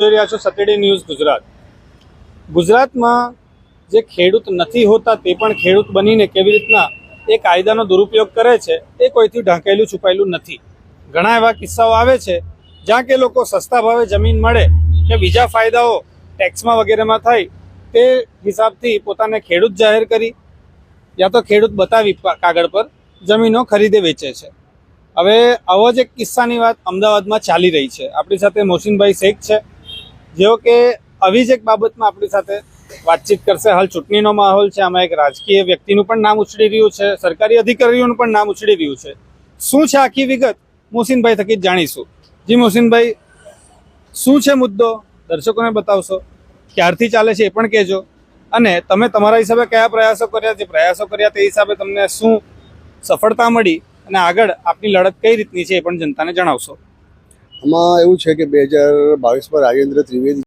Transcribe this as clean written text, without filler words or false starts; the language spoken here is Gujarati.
જોઈ રહ્યા છો સતેડી ન્યૂઝ ગુજરાત. ગુજરાતમાં જે ખેડૂત નથી હોતા તે પણ ખેડૂત બનીને કેવી રીતના એ કાયદાનો દુરુપયોગ કરે છે એ કોઈથી ઢાંકેલું છુપાયેલું નથી. ઘણા એવા કિસ્સાઓ આવે છે જ્યાં કે લોકો સસ્તા ભાવે જમીન મળે કે બીજા ફાયદાઓ ટેક્સમાં વગેરેમાં થાય તે હિસાબથી પોતાને ખેડૂત જાહેર કરી યા તો ખેડૂત બતાવી કાગળ પર જમીનો ખરીદે વેચે છે. હવે આવો જ એક કિસ્સાની વાત અમદાવાદમાં ચાલી રહી છે. આપણી સાથે મોહસિનભાઈ શેખ છે, જેઓ કે આવી જ એક બાબતમાં આપણી સાથે વાતચીત કરશે. હાલ ચૂંટણીનો માહોલ છે, આમાં એક રાજકીય વ્યક્તિનું પણ નામ ઉછળી રહ્યું છે, સરકારી અધિકારીઓનું પણ નામ ઉછળી રહ્યું છે. શું છે આખી વિગત મોહસિનભાઈ થકી જ જાણીશું. જી મોહસિનભાઈ, શું છે મુદ્દો, દર્શકોને બતાવશો? ક્યારથી ચાલે છે એ પણ કહેજો, અને તમે તમારા હિસાબે કયા પ્રયાસો કર્યા, જે પ્રયાસો કર્યા તે હિસાબે તમને શું સફળતા મળી અને આગળ આપની લડત કઈ રીતની છે એ પણ જનતાને જણાવશો. આમાં એવું છે કે 2022માં રાજેન્દ્ર ત્રિવેદી